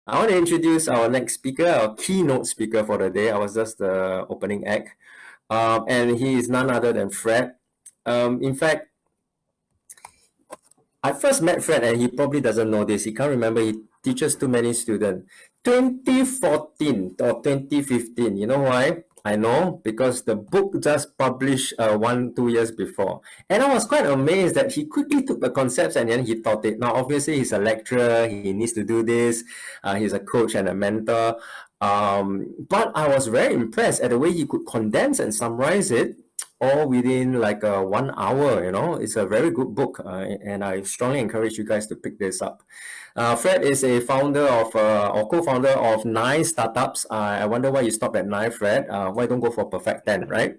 I want to introduce our next speaker, our keynote speaker for the day. I was just the opening act. And he is none other than Fred. In fact, I first met Fred and he probably doesn't know this. He can't remember. He teaches too many students. 2014 or 2015. You know why? I know because the book just published 2 years before. And I was quite amazed that he quickly took the concepts and then he taught it. Now, obviously, he's a lecturer. He needs to do this. He's a coach and a mentor. But I was very impressed at the way he could condense and summarize it all within like 1 hour. It's a very good book, and I strongly encourage you guys to pick this up. Fred is a founder of or co-founder of 9 startups. I wonder why you stopped at 9, Fred. Why don't go for perfect 10, right?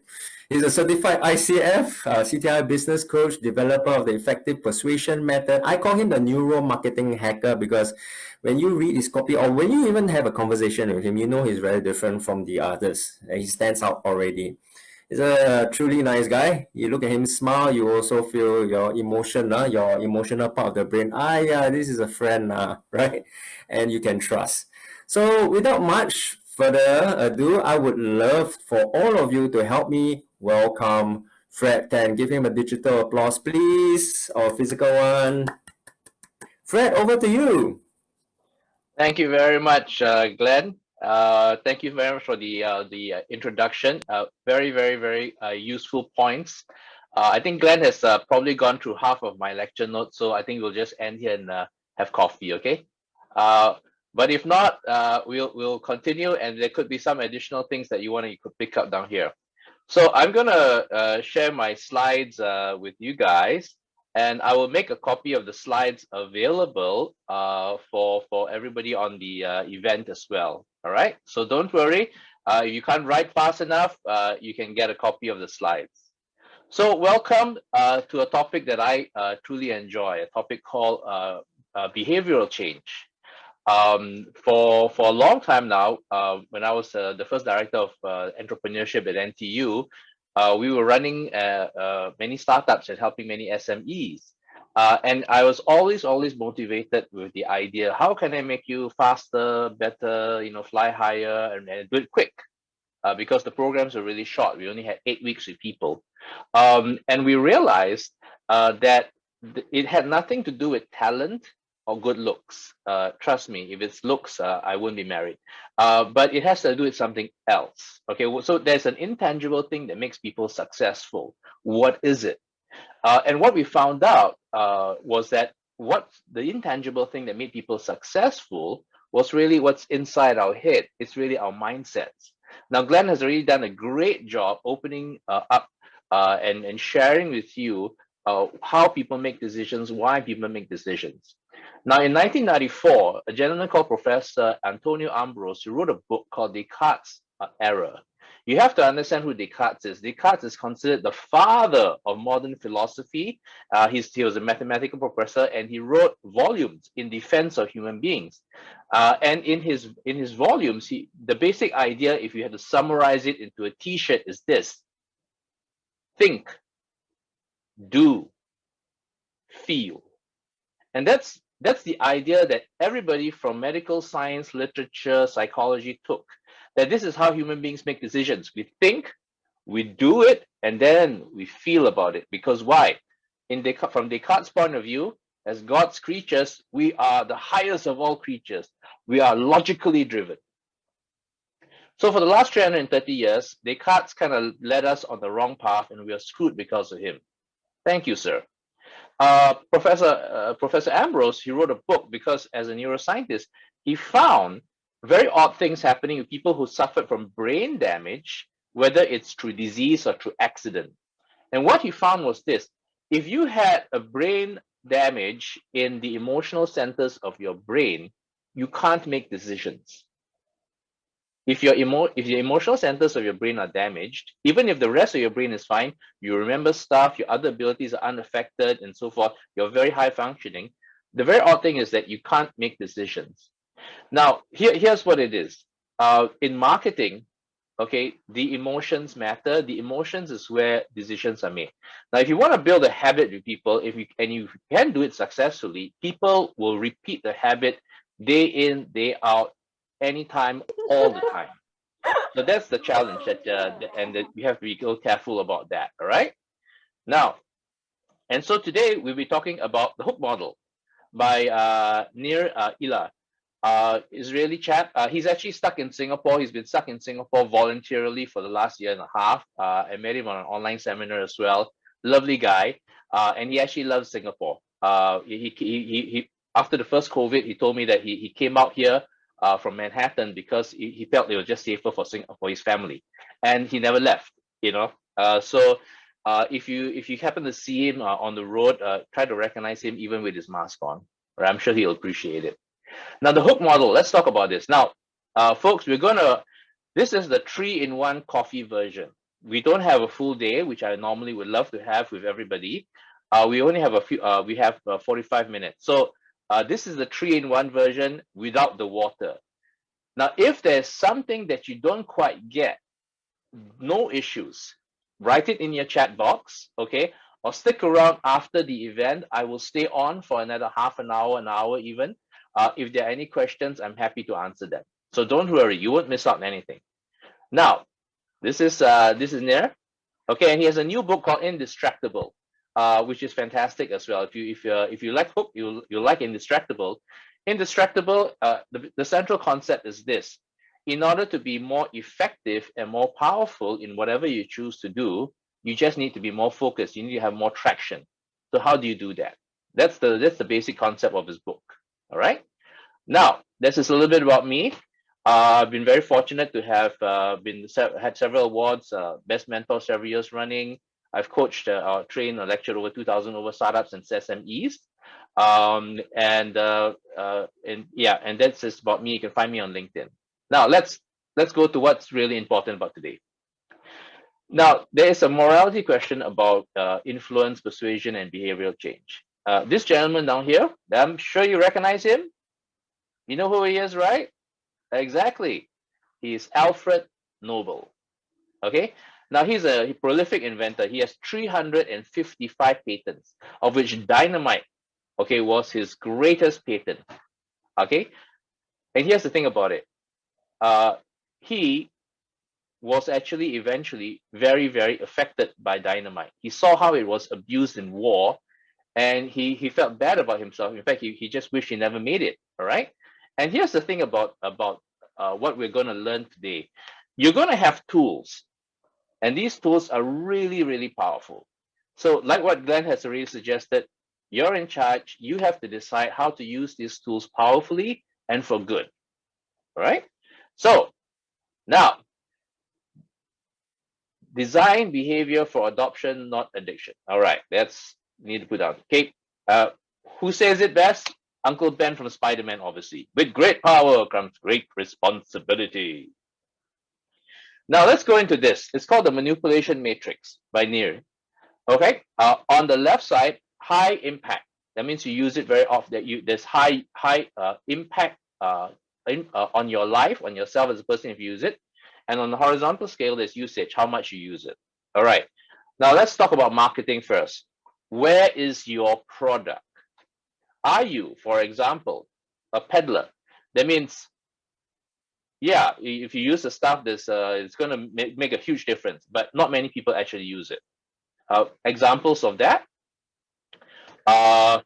He's a certified ICF, CTI business coach, developer of the effective persuasion method. I call him the neuro marketing hacker because when you read his copy or when you even have a conversation with him, you know he's very different from the others. He stands out already. He's a truly nice guy. You look at him smile, you also feel your emotion, your emotional part of the brain. Yeah, this is a friend, right? And you can trust. So without much further ado, I would love for all of you to help me welcome Fred Tan. Give him a digital applause, please, or physical one. Fred, over to you. Thank you very much, Glenn. Thank you very much for the introduction. Very, very, very useful points. I think Glenn has probably gone through half of my lecture notes, so I think we'll just end here and have coffee, okay? But if not, we'll continue, and there could be some additional things that you could pick up down here. So I'm gonna share my slides with you guys, and I will make a copy of the slides available for everybody on the event as well. All right, so don't worry. If you can't write fast enough, you can get a copy of the slides. So welcome to a topic that I truly enjoy, a topic called behavioral change. For a long time now, when I was the first director of entrepreneurship at NTU, we were running many startups and helping many SMEs. And I was always motivated with the idea, how can I make you faster, better, fly higher and do it quick? Because the programs were really short. We only had 8 weeks with people. And we realized that it had nothing to do with talent or good looks. Trust me, if it's looks, I wouldn't be married. But it has to do with something else. Okay, so there's an intangible thing that makes people successful. What is it? And what we found out was that what the intangible thing that made people successful was really what's inside our head. It's really our mindsets. Now, Glenn has already done a great job opening up and sharing with you how people make decisions, why people make decisions. Now, in 1994, a gentleman called Professor Antonio Ambrose, who wrote a book called Descartes' Error. You have to understand who Descartes is. Descartes is considered the father of modern philosophy. He was a mathematical professor, and he wrote volumes in defense of human beings. And in his volumes, the basic idea, if you had to summarize it into a T-shirt, is this: think, do, feel. And that's the idea that everybody from medical science, literature, psychology took. That this is how human beings make decisions. We think, we do it, and then we feel about it. Because why? From Descartes' point of view, as God's creatures, we are the highest of all creatures. We are logically driven. So for the last 330 years, Descartes kind of led us on the wrong path, and we are screwed because of him. Thank you, sir. Professor Ambrose, he wrote a book because as a neuroscientist, he found very odd things happening with people who suffered from brain damage, whether it's through disease or through accident. And what he found was this: if you had a brain damage in the emotional centers of your brain, you can't make decisions. If your emotional centers of your brain are damaged, even if the rest of your brain is fine, you remember stuff, your other abilities are unaffected and so forth, you're very high functioning, the very odd thing is that you can't make decisions. Now, here's what it is. In marketing, okay, the emotions matter. The emotions is where decisions are made. Now, if you want to build a habit with people, you can do it successfully, people will repeat the habit day in, day out, anytime, all the time. So that's the challenge and that we have to be real careful about that. All right. Now, and so today we'll be talking about the hook model by Nir Eyal, Israeli chap. He's actually stuck in Singapore. He's been stuck in Singapore voluntarily for the last year and a half. I met him on an online seminar as well. Lovely guy, and he actually loves Singapore. He after the first COVID, he told me that he came out here from Manhattan because he felt it was just safer for his family, and he never left. You know, so if you happen to see him on the road, try to recognize him even with his mask on. Right? I'm sure he'll appreciate it. Now, the hook model, let's talk about this. Now, folks, this is the 3-in-1 coffee version. We don't have a full day, which I normally would love to have with everybody. We only have we have 45 minutes. So this is the 3-in-1 version without the water. Now, if there's something that you don't quite get, no issues. Write it in your chat box, okay? Or stick around after the event. I will stay on for another half an hour even. If there are any questions, I'm happy to answer them. So don't worry, you won't miss out on anything. Now, this is Nir, okay, and he has a new book called Indistractable, which is fantastic as well. If you like hook, you like Indistractable. Indistractable, the central concept is this: in order to be more effective and more powerful in whatever you choose to do, you just need to be more focused. You need to have more traction. So how do you do that? That's the basic concept of his book. All right. Now, this is a little bit about me. I've been very fortunate to have had several awards, best mentor several years running. I've coached, trained, or lectured over 2,000 over startups and SMEs. And that's just about me. You can find me on LinkedIn. Now let's go to what's really important about today. Now, there is a morality question about influence, persuasion, and behavioral change. This gentleman down here, I'm sure you recognize him. You know who he is, right? Exactly. He is Alfred Nobel. Okay. Now he's a prolific inventor. He has 355 patents, of which dynamite, okay, was his greatest patent. Okay. And here's the thing about it. He was actually eventually very, very affected by dynamite. He saw how it was abused in war, and he felt bad about himself. In fact, he just wished he never made it. All right. And here's the thing about what we're going to learn today. You're going to have tools, and these tools are really, really powerful. So like what Glenn has already suggested, you're in charge. You have to decide how to use these tools powerfully and for good. All right. So now, design behavior for adoption, not addiction. All right, that's need to put down. Okay, who says it best? Uncle Ben from Spider-Man, obviously. With great power comes great responsibility. Now let's go into this. It's called the manipulation matrix by Nir. Okay, on the left side, high impact. That means you use it very often. There's high impact on your life, on yourself as a person if you use it. And on the horizontal scale, there's usage, how much you use it. All right. Now let's talk about marketing first. Where is your product? Are you, for example, a peddler? That means, yeah, if you use the stuff, it's going to make a huge difference, but not many people actually use it. Examples of that: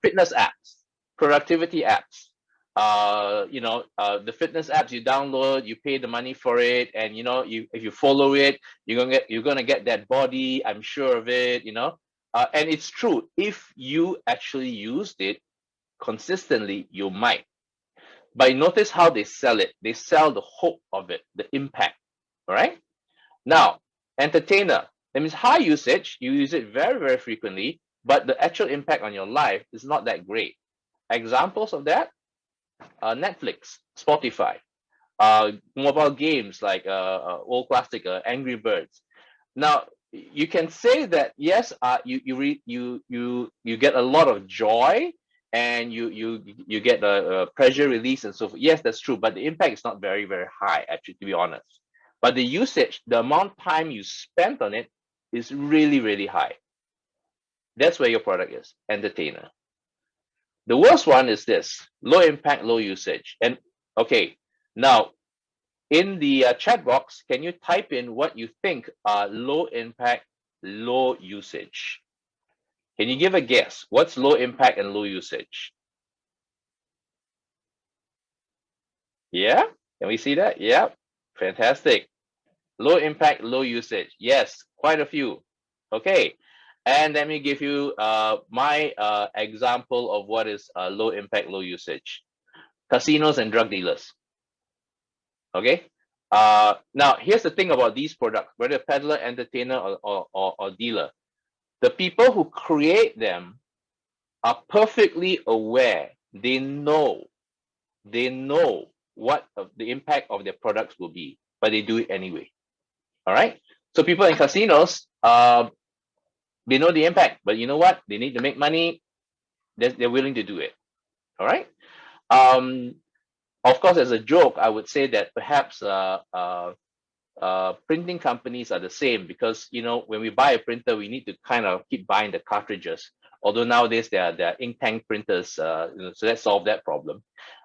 fitness apps, productivity apps. The fitness apps you download, you pay the money for it, and if you follow it, you're gonna get that body. I'm sure of it. And it's true. If you actually used it consistently, you might. But notice how they sell it. They sell the hope of it, the impact. All right. Now, entertainer. That means high usage. You use it very, very frequently, but the actual impact on your life is not that great. Examples of that: Netflix, Spotify, mobile games like old classic Angry Birds. Now, you can say that yes, you get a lot of joy, and you get a pressure release and so forth. Yes, that's true, but the impact is not very, very high, actually, to be honest. But the usage, the amount of time you spent on it, is really, really high. That's where your product is, entertainer. The worst one is this: low impact, low usage. And okay, now in the chat box, can you type in what you think are low impact, low usage? Can you give a guess? What's low impact and low usage? Yeah, can we see that? Yeah, fantastic. Low impact, low usage. Yes, quite a few. Okay, and let me give you my example of what is low impact, low usage. Casinos and drug dealers. Okay. Now here's the thing about these products, whether peddler, entertainer, or dealer. The people who create them are perfectly aware. They know what the impact of their products will be, but they do it anyway. All right. So people in casinos, they know the impact, but you know what? They need to make money. They're willing to do it. All right. Um, of course, as a joke, I would say that perhaps printing companies are the same, because when we buy a printer, we need to kind of keep buying the cartridges. Although nowadays there are ink tank printers, so that solved that problem.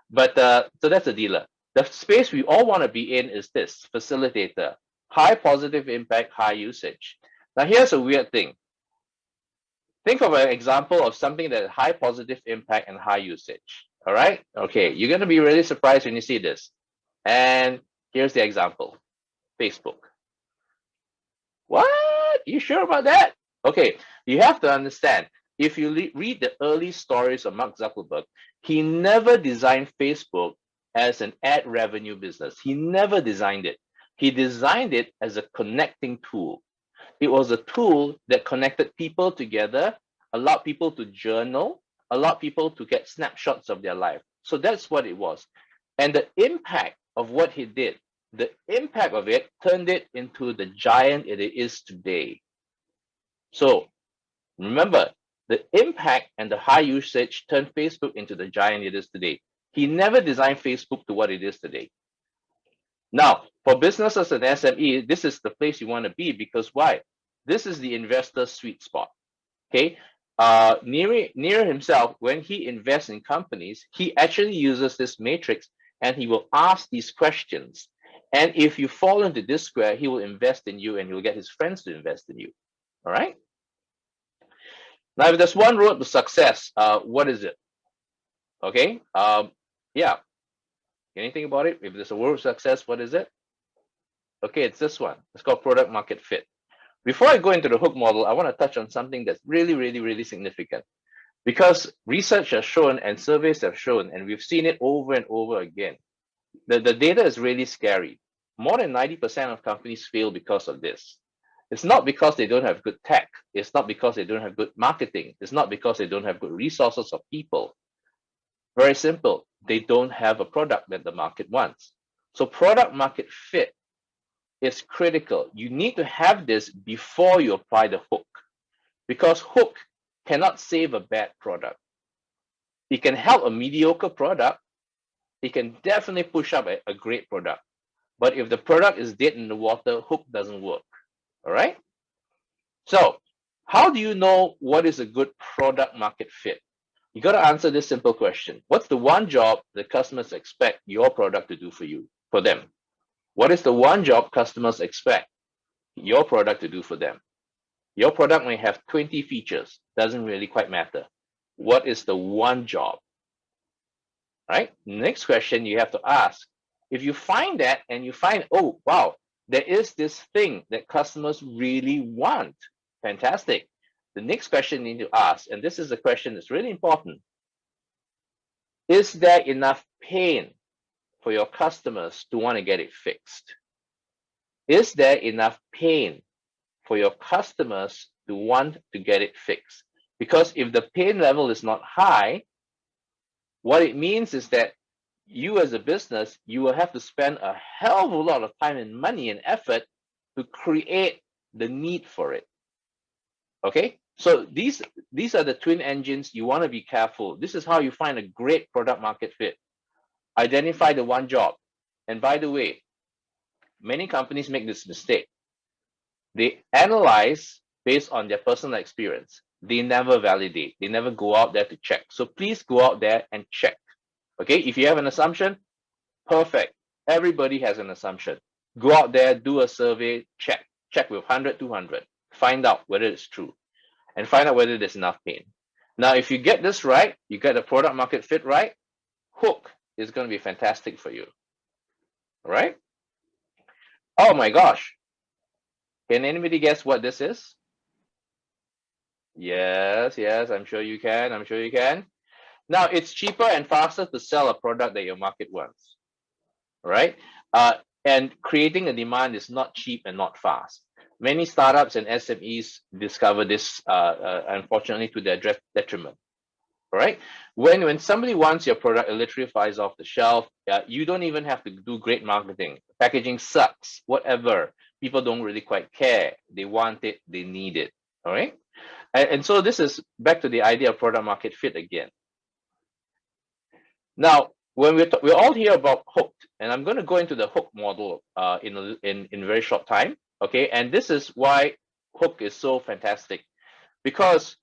But so that's a dealer. The space we all want to be in is this: facilitator, high positive impact, high usage. Now here's a weird thing. Think of an example of something that has high positive impact and high usage. All right. Okay. You're going to be really surprised when you see this. And here's the example: Facebook. What? You sure about that? Okay, you have to understand. If you read the early stories of Mark Zuckerberg, he never designed Facebook as an ad revenue business. He never designed it. He designed it as a connecting tool. It was a tool that connected people together, allowed people to journal, allowed people to get snapshots of their life. So that's what it was. And the impact of what he did, the impact of it turned it into the giant it is today. So remember, the impact and the high usage turned Facebook into the giant it is today. He never designed Facebook to what it is today. Now, for businesses and SME, this is the place you want to be, because why? This is the investor sweet spot. Okay. Nir himself, when he invests in companies, he actually uses this matrix, and he will ask these questions. And if you fall into this square, he will invest in you, and he will get his friends to invest in you. All right. Now, if there's one road to success, what is it? Okay. Yeah. Can you think about it? If there's a road to success, what is it? Okay, it's this one. It's called product market fit. Before I go into the hook model, I want to touch on something that's really, really, really significant. Because research has shown and surveys have shown, and we've seen it over and over again, the data is really scary. More than 90% of companies fail because of this. It's not because they don't have good tech. It's not because they don't have good marketing. It's not because they don't have good resources or people. Very simple. They don't have a product that the market wants. So product market fit is critical. You need to have this before you apply the hook, because hook cannot save a bad product. It can help a mediocre product. It can definitely push up a great product. But if the product is dead in the water, hook doesn't work. All right. So how do you know what is a good product market fit? You got to answer this simple question. What's the one job the customers expect your product to do for them? What is the one job customers expect your product to do for them? Your product may have 20 features, doesn't really quite matter. What is the one job? Right? Next question you have to ask. If you find that and you find, oh, wow, there is this thing that customers really want, fantastic. The next question you need to ask, and this is a question that's really important: is there enough pain for your customers to want to get it fixed? Is there enough pain for your customers to want to get it fixed? Because if the pain level is not high, what it means is that you as a business, you will have to spend a hell of a lot of time and money and effort to create the need for it. Okay, so these are the twin engines. You want to be careful. This is how you find a great product market fit. Identify the one job. And by the way, many companies make this mistake. They analyze based on their personal experience. they never validate. They never go out there to check. So please go out there and check. Okay, if you have an assumption, perfect. Everybody has an assumption. Go out there, do a survey, check. Check with 100, 200. Find out whether it's true and find out whether there's enough pain. Now, if you get this right, you get the product market fit right, hook is going to be fantastic for you. All right? Oh my gosh. Can anybody guess what this is? Yes, I'm sure you can. I'm sure you can. Now, it's cheaper and faster to sell a product that your market wants, right? And creating a demand is not cheap and not fast. Many startups and SMEs discover this, unfortunately, to their detriment. All right. When somebody wants your product, it literally flies off the shelf. You don't even have to do great marketing. Packaging sucks, whatever. People don't really quite care. They want it, they need it. All right. And so this is back to the idea of product market fit again. Now, when we all hear about hooked, and I'm going to go into the hook model in a very short time. Okay, and this is why hook is so fantastic, because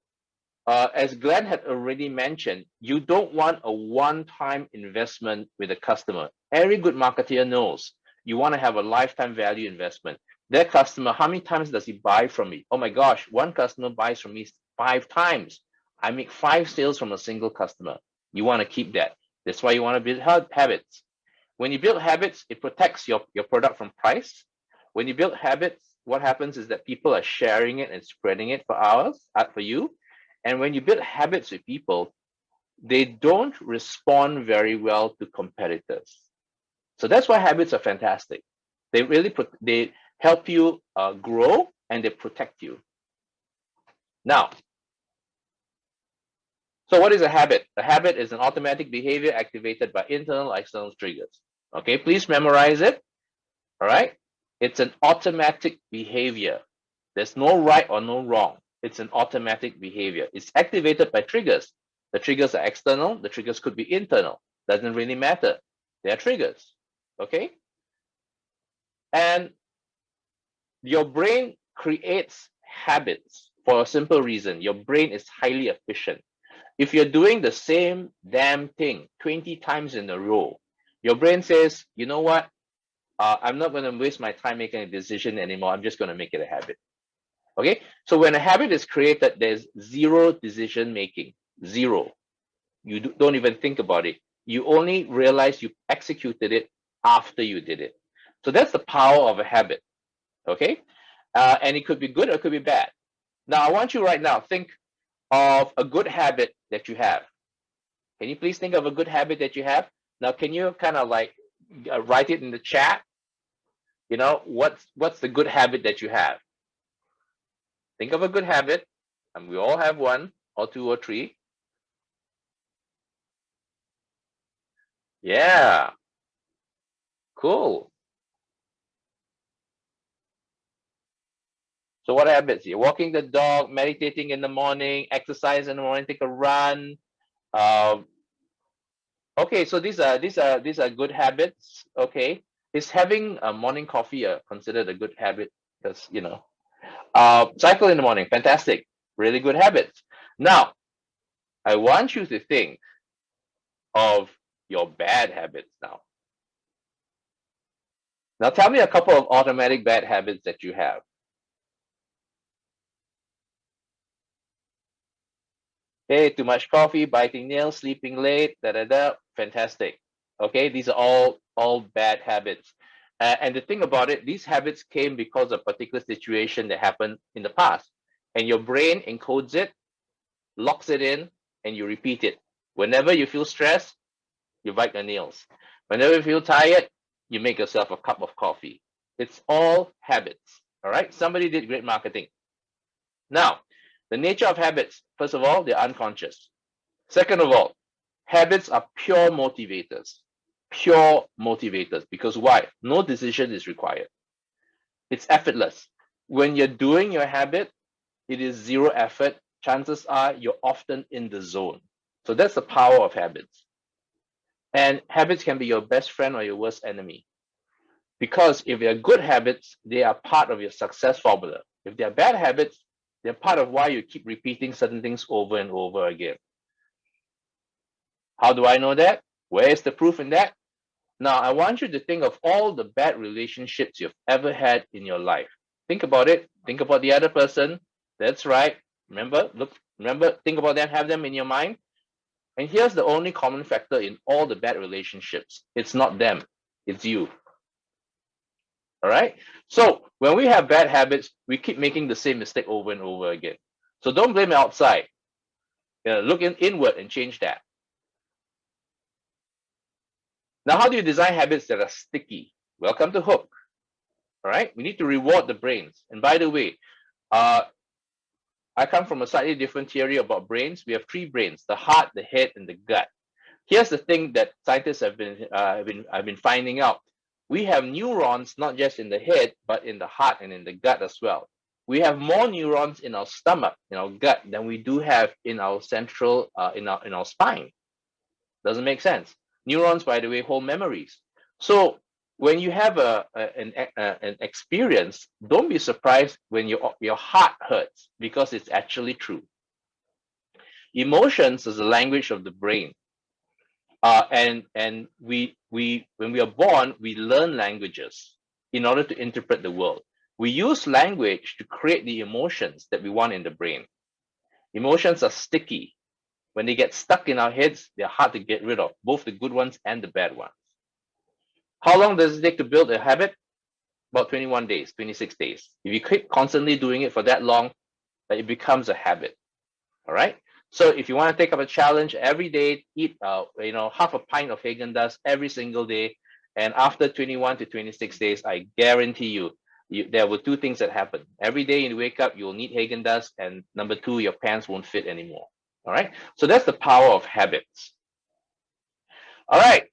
as Glenn had already mentioned, you don't want a one-time investment with a customer. Every good marketer knows you want to have a lifetime value investment. That customer, how many times does he buy from me? Oh my gosh, one customer buys from me 5 times. I make 5 sales from a single customer. You want to keep that. That's why you want to build habits. When you build habits, it protects your product from price. When you build habits, what happens is that people are sharing it and spreading it for you. And when you build habits with people, they don't respond very well to competitors. So that's why habits are fantastic. They really they help you grow and they protect you. Now, so what is a habit? A habit is an automatic behavior activated by internal or external triggers. Okay, please memorize it. All right. It's an automatic behavior. There's no right or no wrong. It's an automatic behavior. It's activated by triggers. The triggers are external. The triggers could be internal. Doesn't really matter. They are triggers. Okay. And your brain creates habits for a simple reason. Your brain is highly efficient. If you're doing the same damn thing 20 times in a row, your brain says, you know what? I'm not going to waste my time making a decision anymore. I'm just going to make it a habit. Okay. So when a habit is created, there's zero decision making. Zero. You don't even think about it. You only realize you executed it after you did it. So that's the power of a habit. Okay. And it could be good or it could be bad. Now, I want you right now, think of a good habit that you have. Can you please think of a good habit that you have? Now, can you kind of like write it in the chat? You know, what's the good habit that you have? Think of a good habit, and we all have one or two or three. Yeah, cool. So what habits? You're walking the dog, meditating in the morning, exercise in the morning, take a run. Okay, so these are good habits. Okay, is having a morning coffee considered a good habit? Because cycle in the morning, fantastic, really good habits. Now, I want you to think of your bad habits now. Now, tell me a couple of automatic bad habits that you have. Okay, too much coffee, biting nails, sleeping late, fantastic. Okay, these are all bad habits. And the thing about it, these habits came because of a particular situation that happened in the past. And your brain encodes it, locks it in, and you repeat it. Whenever you feel stressed, you bite your nails. Whenever you feel tired, you make yourself a cup of coffee. It's all habits. All right. Somebody did great marketing. Now, the nature of habits, first of all, they're unconscious. Second of all, habits are pure motivators. Pure motivators. Because why? No decision is required. It's effortless. When you're doing your habit, it is zero effort. Chances are you're often in the zone. So that's the power of habits. And habits can be your best friend or your worst enemy. Because if they're good habits, they are part of your success formula. If they're bad habits, They're part of why you keep repeating certain things over and over again. How do I know that? Where is the proof in that? Now, I want you to think of all the bad relationships you've ever had in your life. Think about it. Think about the other person. That's right. Remember, think about them, have them in your mind. And here's the only common factor in all the bad relationships. It's not them, it's you. All right? So when we have bad habits, we keep making the same mistake over and over again. So don't blame outside. Look inward and change that. Now, how do you design habits that are sticky? Welcome to Hook. All right? We need to reward the brains. And by the way, I come from a slightly different theory about brains. We have three brains: the heart, the head, and the gut. Here's the thing that scientists have been finding out. We have neurons not just in the head, but in the heart and in the gut as well. We have more neurons in our stomach, in our gut, than we do have in our central, in our spine. Doesn't make sense. Neurons, by the way, hold memories. So when you have an experience, don't be surprised when your heart hurts, because it's actually true. Emotions is the language of the brain. And when we are born, we learn languages in order to interpret the world. We use language to create the emotions that we want in the brain. Emotions are sticky. When they get stuck in our heads, they're hard to get rid of, both the good ones and the bad ones. How long does it take to build a habit? About 21 days, 26 days. If you keep constantly doing it for that long, it becomes a habit. All right. So if you want to take up a challenge every day, eat half a pint of Haagen-Dazs every single day, and after 21 to 26 days, I guarantee you, there were two things that happen. Every day you wake up, you'll need Haagen-Dazs, and number two, your pants won't fit anymore. All right. So that's the power of habits. All right.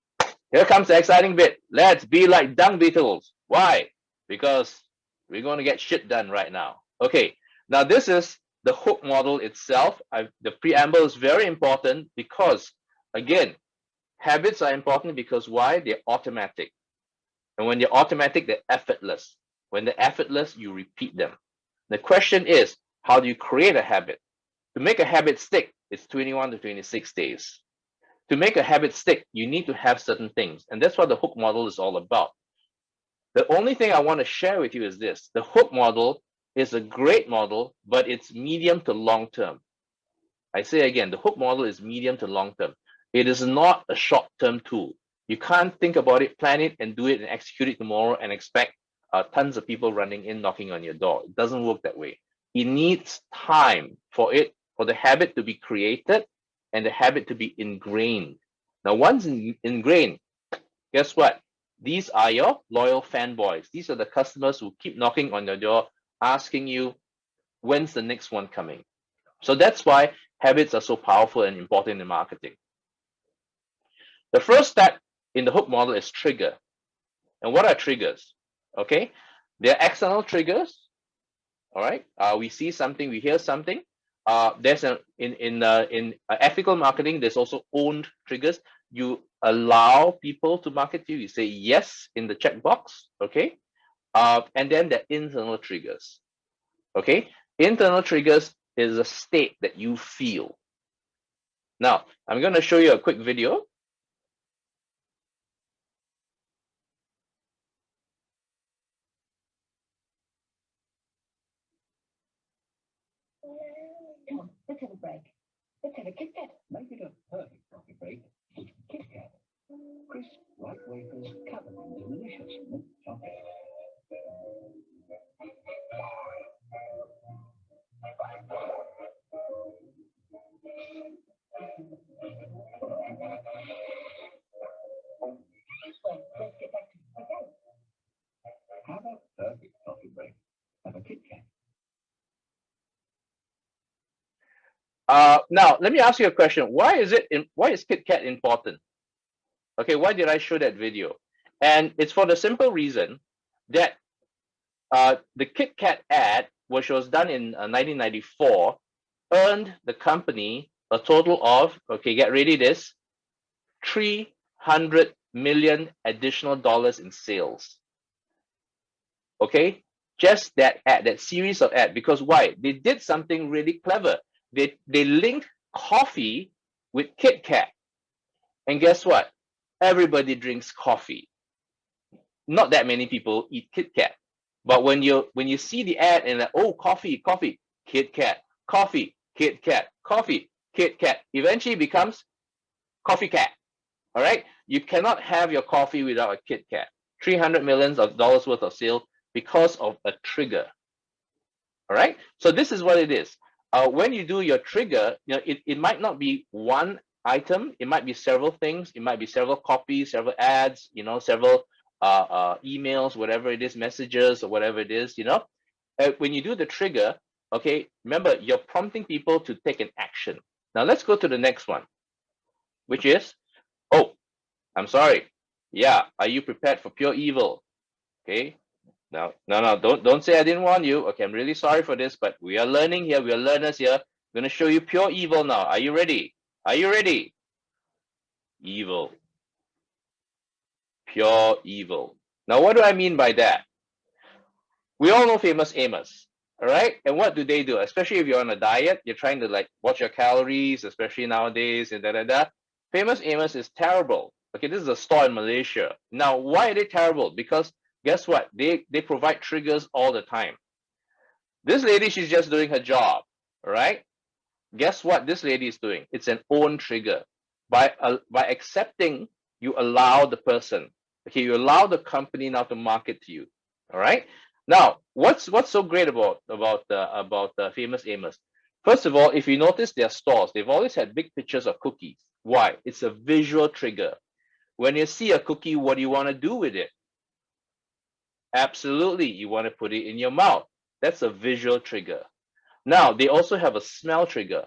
Here comes the exciting bit. Let's be like dung beetles. Why? Because we're going to get shit done right now. Okay. Now this is the hook model itself. The preamble is very important because, again, habits are important because why? They're automatic. And when they're automatic, they're effortless. When they're effortless, you repeat them. The question is, how do you create a habit? To make a habit stick, it's 21 to 26 days. To make a habit stick, you need to have certain things. And that's what the hook model is all about. The only thing I want to share with you is this. The hook model is a great model, but it's medium to long term. I say again, the hook model is medium to long term. It is not a short term tool. You can't think about it, plan it, and do it and execute it tomorrow and expect tons of people running in, knocking on your door. It doesn't work that way. It needs time for the habit to be created and the habit to be ingrained. Now, once ingrained, guess what? These are your loyal fanboys. These are the customers who keep knocking on your door, asking you, when's the next one coming? So that's why habits are so powerful and important in marketing. The first step in the hook model is trigger. And what are triggers? Okay, they're external triggers. All right, we see something, we hear something. There's in ethical marketing, there's also owned triggers. You allow people to market to you. You say yes in the checkbox. Okay, and then the internal triggers. Okay, internal triggers is a state that you feel. Now, I'm going to show you a quick video. Come on, let's have a break. Let's have a Kit Kat. Make it a perfect coffee break. Kit Kat. Crisp, light wafers covered in delicious milk chocolate. Well, let's get back to the game. Have a perfect coffee break. Have a Kit Kat. Now, let me ask you a question. Why is Kit Kat important? Okay, why did I show that video? And it's for the simple reason that the Kit Kat ad, which was done in 1994, earned the company a total of, okay, get ready this, $300 million additional dollars in sales. Okay, just that ad, that series of ad. Because why? They did something really clever. They linked coffee with Kit Kat. And guess what? Everybody drinks coffee. Not that many people eat Kit Kat. But when you see the ad and like, oh, coffee, coffee, Kit Kat, coffee, Kit Kat, coffee, Kit Kat, eventually becomes Coffee Cat. All right? You cannot have your coffee without a Kit Kat. $300 million worth of sale because of a trigger. All right? So this is what it is. When you do your trigger, it might not be one item. It might be several things. It might be several copies, several ads, several emails, whatever it is, messages or whatever it is, when you do the trigger, okay, remember, you're prompting people to take an action. Now let's go to the next one, which is, oh, I'm sorry. Yeah, are you prepared for pure evil? Okay. No, don't say I didn't warn you. Okay, I'm really sorry for this, but we are learning here. We are learners here. I'm going to show you pure evil now. Are you ready? Are you ready? Evil. Pure evil. Now, what do I mean by that? We all know Famous Amos, all right? And what do they do? Especially if you're on a diet, you're trying to like watch your calories, especially nowadays, and da. Famous Amos is terrible. Okay, this is a store in Malaysia. Now, why are they terrible? Because guess what? They provide triggers all the time. This lady, she's just doing her job, all right? Guess what this lady is doing? It's an own trigger. By accepting, you allow the person, okay, you allow the company now to market to you, all right? Now, what's so great about the Famous Amos? First of all, if you notice their stores, they've always had big pictures of cookies. Why? It's a visual trigger. When you see a cookie, what do you want to do with it? Absolutely, you want to put it in your mouth. That's a visual trigger. Now, they also have a smell trigger,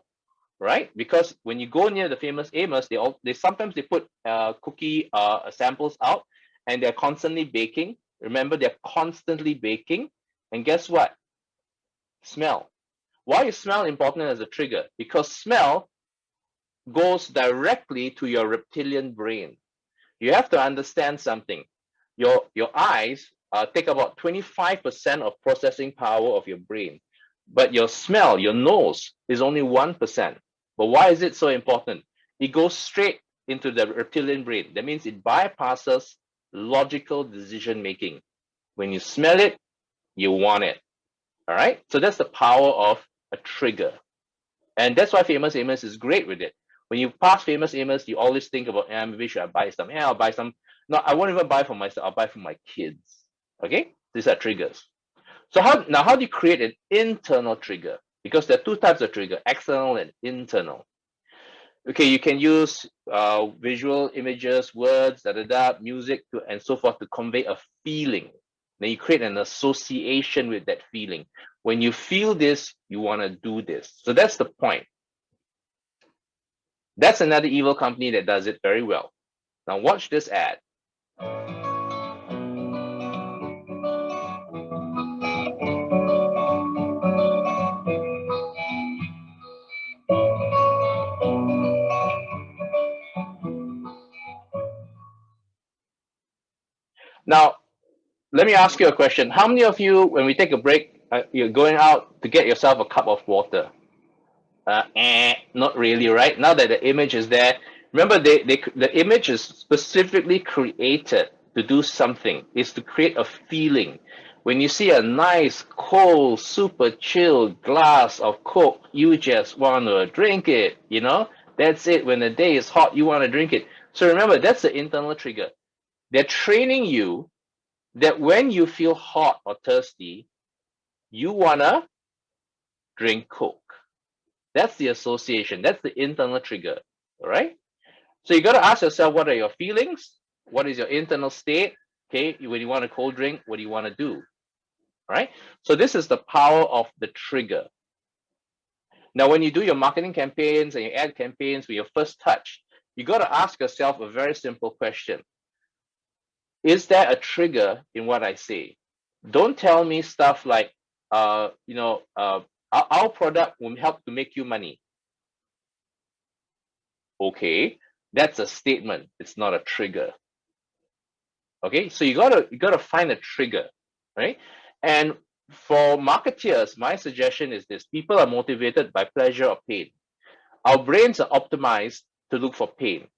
right? Because when you go near the Famous Amos, they sometimes they put cookie samples out, and they're constantly baking. Remember, they're constantly baking, and guess what? Smell. Why is smell important as a trigger? Because smell goes directly to your reptilian brain. You have to understand something. Your eyes take about 25% of processing power of your brain, but your smell, your nose, is only 1%. But why is it so important? It goes straight into the reptilian brain. That means it bypasses logical decision making. When you smell it, you want it. All right? So that's the power of a trigger. And that's why Famous Amos is great with it. When you pass Famous Amos, you always think about, maybe should I buy some? Yeah, I'll buy some. No, I won't even buy for myself. I'll buy for my kids. Okay? These are triggers. So how do you create an internal trigger? Because there are two types of trigger, external and internal. Okay, you can use visual images, words, music, and so forth to convey a feeling. Then you create an association with that feeling. When you feel this, you want to do this. So that's the point. That's another evil company that does it very well. Now watch this ad. Now, let me ask you a question. How many of you, when we take a break, you're going out to get yourself a cup of water? Not really, right? Now that the image is there, remember the image is specifically created to do something. It's to create a feeling. When you see a nice, cold, super chilled glass of Coke, you just want to drink it, That's it. When the day is hot, you want to drink it. So remember, that's the internal trigger. They're training you that when you feel hot or thirsty, you want to drink Coke. That's the association. That's the internal trigger. All right. So you got to ask yourself, what are your feelings? What is your internal state? Okay. When you want a cold drink, what do you want to do? All right. So this is the power of the trigger. Now, when you do your marketing campaigns and your ad campaigns with your first touch, you got to ask yourself a very simple question. Is there a trigger in what I say? Don't tell me stuff like, our product will help to make you money. Okay, that's a statement. It's not a trigger. Okay, so you gotta find a trigger, right? And For marketeers, my suggestion is this: people are motivated by pleasure or pain. Our brains are optimized to look for pain.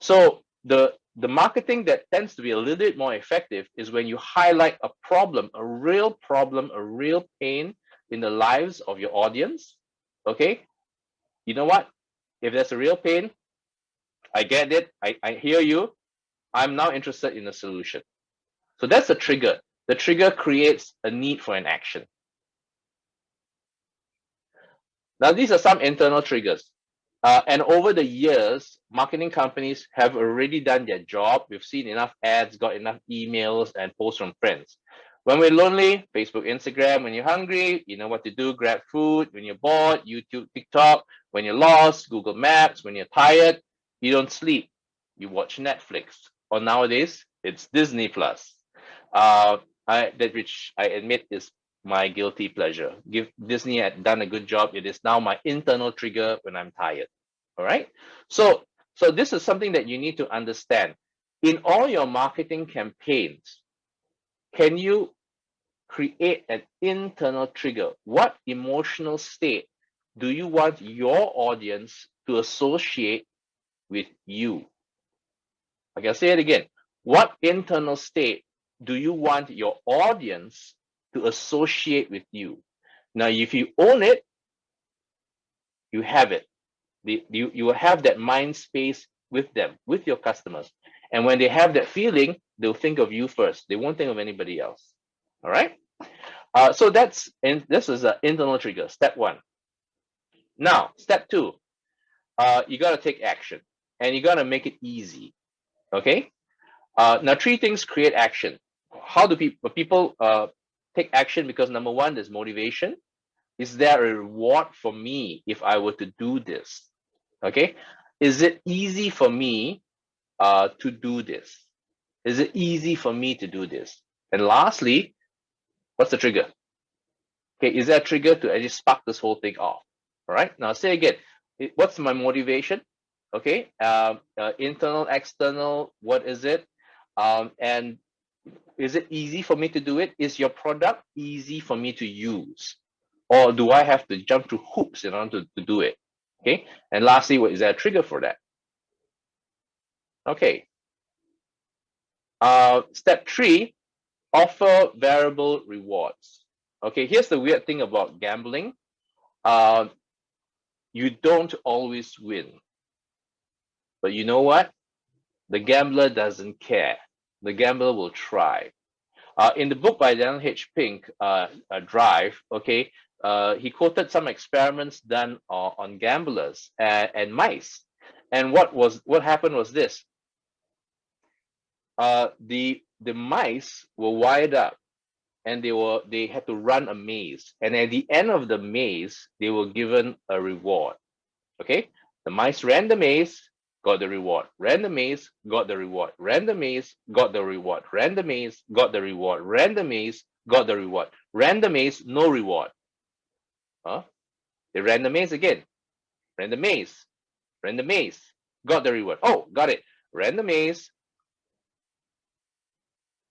So the marketing that tends to be a little bit more effective is when you highlight a problem, a real pain in the lives of your audience. Okay, you know what? If there's a real pain, I get it. I hear you. I'm now interested in a solution. So that's the trigger. The trigger creates a need for an action. Now, these are some internal triggers. And over the years, marketing companies have already done their job. We've seen enough ads, got enough emails and posts from friends. When we're lonely, Facebook, Instagram. When you're hungry, you know what to do, grab food. When you're bored, YouTube, TikTok. When you're lost, Google Maps. When you're tired, you don't sleep, you watch Netflix. Or nowadays, it's Disney Plus. Which I admit is my guilty pleasure. Disney had done a good job. It is now my internal trigger when I'm tired. All right. So this is something that you need to understand. In all your marketing campaigns, can you create an internal trigger? What emotional state do you want your audience to associate with you? I can say it again. What internal state do you want your audience to associate with you? Now, if you own it, you have it. You will have that mind space with them, with your customers. And when they have that feeling, they'll think of you first. They won't think of anybody else. All right. So this is an internal trigger, step one. Now, step two, you got to take action and you got to make it easy. Okay. Now, three things create action. How do people take action? Because number one, there's motivation. Is there a reward for me if I were to do this? Okay. Is it easy for me to do this? Is it easy for me to do this? And lastly, what's the trigger? Okay, is there a trigger to actually spark this whole thing off? All right. Now, say again, what's my motivation? Okay. Internal, external, what is it? And is it easy for me to do it? Is your product easy for me to use? Or do I have to jump through hoops in order to do it? Okay. And lastly, what is there a trigger for that? Okay. Step three, offer variable rewards. Okay, here's the weird thing about gambling. You don't always win. But you know what? The gambler doesn't care. The gambler will try. In the book by Daniel H. Pink, Drive, okay, he quoted some experiments done on gamblers and mice. And what happened was this. The mice were wired up and they had to run a maze. And at the end of the maze, they were given a reward. Okay, the mice ran the maze, got the reward. Ran the maze, got the reward. Ran the maze, got the reward. Ran the maze, got the reward. Ran the maze, got the reward. Ran the maze, no reward. Huh? They ran the maze again. Ran the maze. Ran the maze, got the reward. Oh, got it. Ran the maze.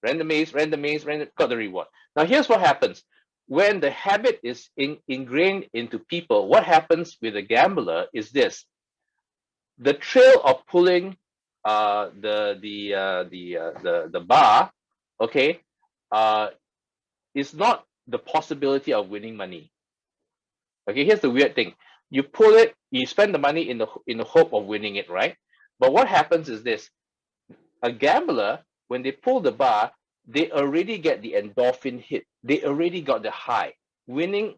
Ran the maze, got the reward. Now here's what happens. When the habit is ingrained into people, what happens with a gambler is this. The thrill of pulling the bar, okay, is not the possibility of winning money. Okay, here's the weird thing. You pull it, you spend the money in the hope of winning it, right? But what happens is this. A gambler, when they pull the bar, they already get the endorphin hit. They already got the high. Winning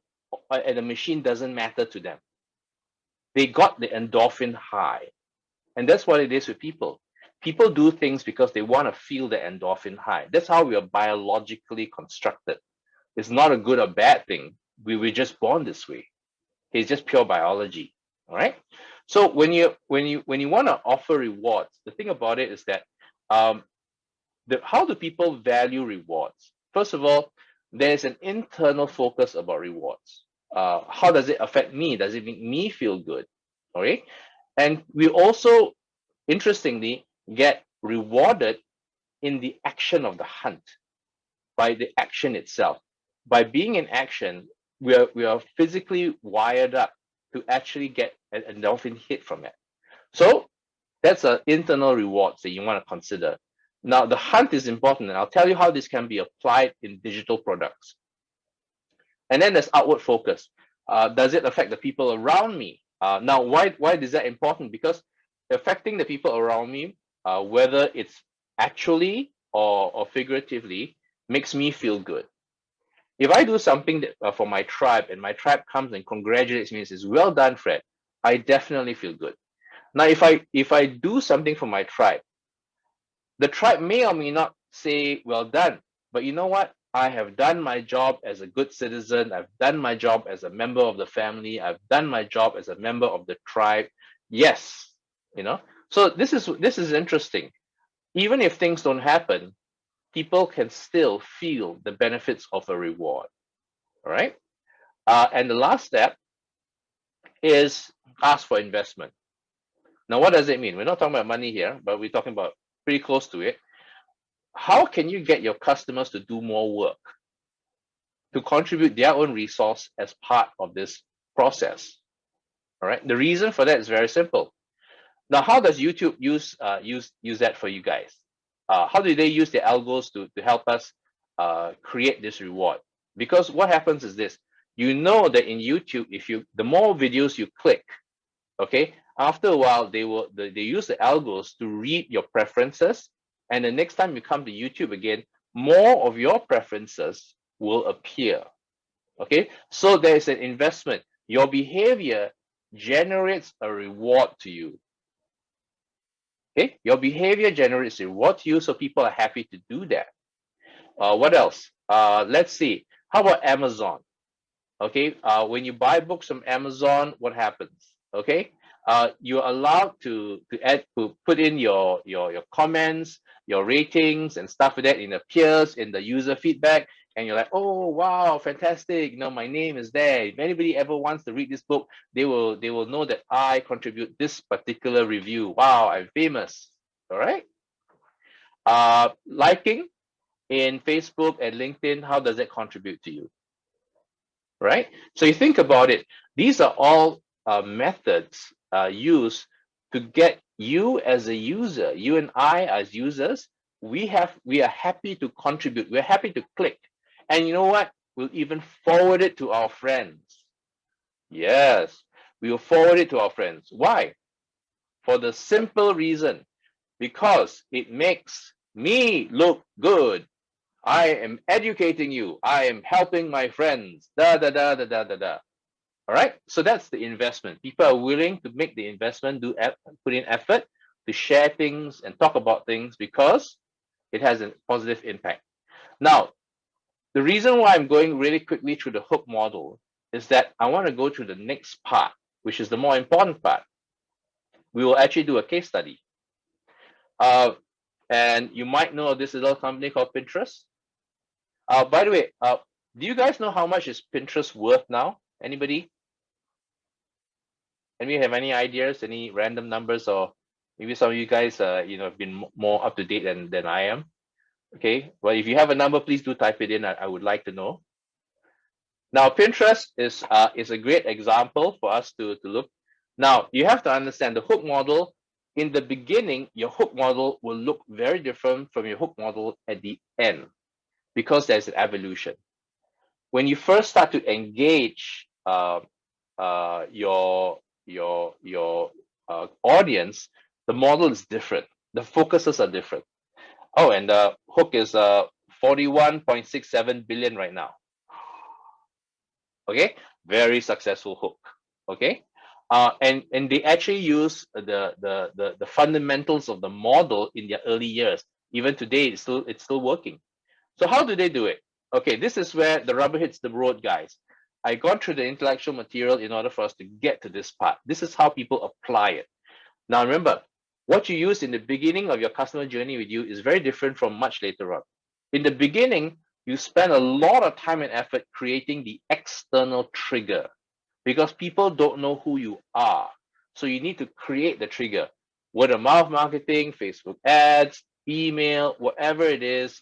at a machine doesn't matter to them. They got the endorphin high. And that's what it is with people. People do things because they want to feel the endorphin high. That's how we are biologically constructed. It's not a good or bad thing. We were just born this way. It's just pure biology. All right. So when you want to offer rewards, the thing about it is that how do people value rewards? First of all, there's an internal focus about rewards. How does it affect me? Does it make me feel good? Okay. And we also, interestingly, get rewarded in the action of the hunt, by the action itself. by being in action, we are physically wired up to actually get an endorphin hit from it. So that's an internal rewards that you want to consider. Now, the hunt is important, and I'll tell you how this can be applied in digital products. And then there's outward focus. Does it affect the people around me? Now, why is that important? Because affecting the people around me, whether it's actually or figuratively, makes me feel good. If I do something that, for my tribe, and my tribe comes and congratulates me and says, "Well done, Fred," I definitely feel good. Now, if I do something for my tribe, the tribe may or may not say, "Well done," but you know what? I have done my job as a good citizen. I've done my job as a member of the family. I've done my job as a member of the tribe. Yes, you know. So this is interesting. Even if things don't happen, people can still feel the benefits of a reward. All right. And the last step is ask for investment. Now, what does it mean? We're not talking about money here, but we're talking about pretty close to it. How can you get your customers to do more work, to contribute their own resource as part of this process? All right. The reason for that is very simple. Now, how does YouTube use that for you guys? How do they use the algos to help us create this reward? Because what happens is this: you know that in YouTube, if you the more videos you click, okay, after a while they use the algos to read your preferences, and the next time you come to YouTube again, more of your preferences will appear. Okay, so there is an investment. Your behavior generates a reward to you. Okay, your behavior generates a reward to you, so people are happy to do that. What else? Let's see. How about Amazon? Okay, when you buy books from Amazon, what happens? Okay, you're allowed to put in your comments, your ratings, and stuff like that. It appears in the user feedback, and you're like, "Oh wow, fantastic! You know, my name is there. If anybody ever wants to read this book, they will know that I contribute this particular review. Wow, I'm famous." All right. Liking in Facebook and LinkedIn, how does it contribute to you? Right? So you think about it, these are all methods used to get you as a user, you and I as users, we are happy to contribute, we're happy to click. And you know what? We'll even forward it to our friends. Yes, we will forward it to our friends. Why? For the simple reason, because it makes me look good. I am educating you. I am helping my friends. Da da da da da da da. All right. So that's the investment. People are willing to make the investment, put in effort to share things and talk about things because it has a positive impact. Now, the reason why I'm going really quickly through the hook model is that I want to go to the next part, which is the more important part. We will actually do a case study. And you might know this little company called Pinterest. By the way, do you guys know how much is Pinterest worth now? Anybody? Anybody have any ideas? Any random numbers, or maybe some of you guys, have been more up to date than I am. Okay, well, if you have a number, please do type it in. I would like to know. Now, Pinterest is a great example for us to look. Now, you have to understand the hook model. In the beginning, your hook model will look very different from your hook model at the end, because there's an evolution. When you first start to engage your audience, the model is different. The focuses are different. Oh, and the hook is 41.67 billion right now. Okay, very successful hook. Okay, and they actually use the fundamentals of the model in their early years. Even today, it's still working. So how do they do it? Okay, this is where the rubber hits the road, guys. I got through the intellectual material in order for us to get to this part. This is how people apply it. Now remember, what you use in the beginning of your customer journey with you is very different from much later on. In the beginning, you spend a lot of time and effort creating the external trigger because people don't know who you are. So you need to create the trigger. Word of mouth marketing, Facebook ads, email, whatever it is,